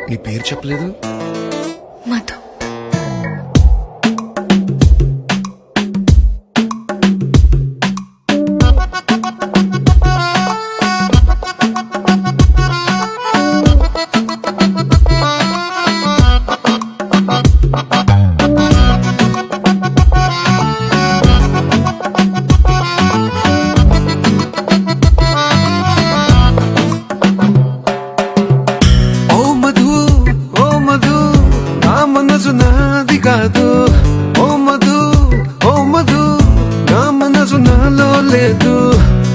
నీ పేరు చెప్పలేదు. మధు. నాది కాదు ఓ మధు, ఓ మధు, నా మనసు నాలో లేదు.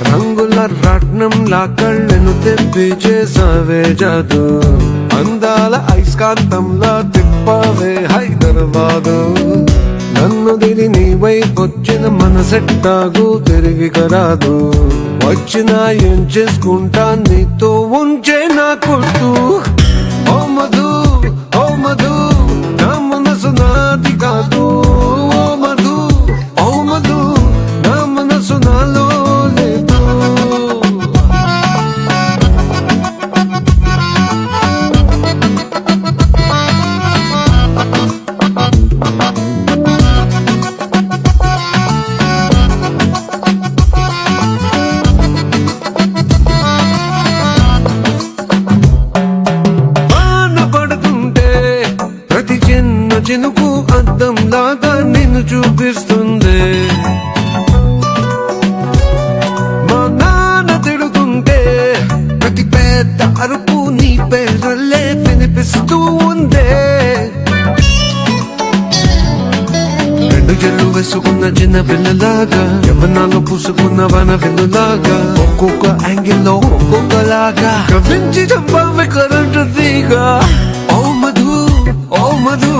రంగుల రత్నంలా కళ్ళను తెప్పి చేసావే జాదు. అందాల ఐస్కాంతంలా తిప్పావే హైదరాబాదు. నన్ను దిలి నీ వైపొచ్చిన మనసెట్టాగు తిరిగి కరాదు. వచ్చినా ఏం చేసుకుంటా నీతో ఉంచే నా కొట్టు. ఓ మధు, ఓ మధు, నా మనసు నాది కాదు. ఓ మధు, ఓ మధు, నా మనసు నాలో లేదు. చినుకు అద్దంలాగా నిన్ను చూపిస్తుంది. మా నాన్న తిడుతుంటే ప్రతి పెద్ద అరుపు నీ పేరల్లే వినిపిస్తూ ఉందే. రెండు చెల్లు వేసుకున్న చిన్న పిల్లలాగా, యవ్వనాలు పూసుకున్న వన వెన్నులాగా, ఒక్కొక్క యాంగిల్లో ఒక్కొక్కలాగా కవించి చంపావి కరెంటు తీగా. ఓ మధు, ఓ మధు,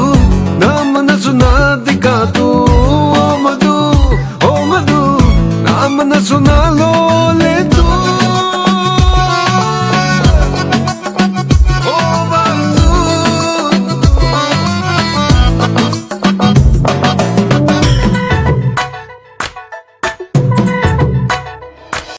నా మనసు నాది కాదు. ఓ మధు, ఓ మధు, నా మనసు నాలో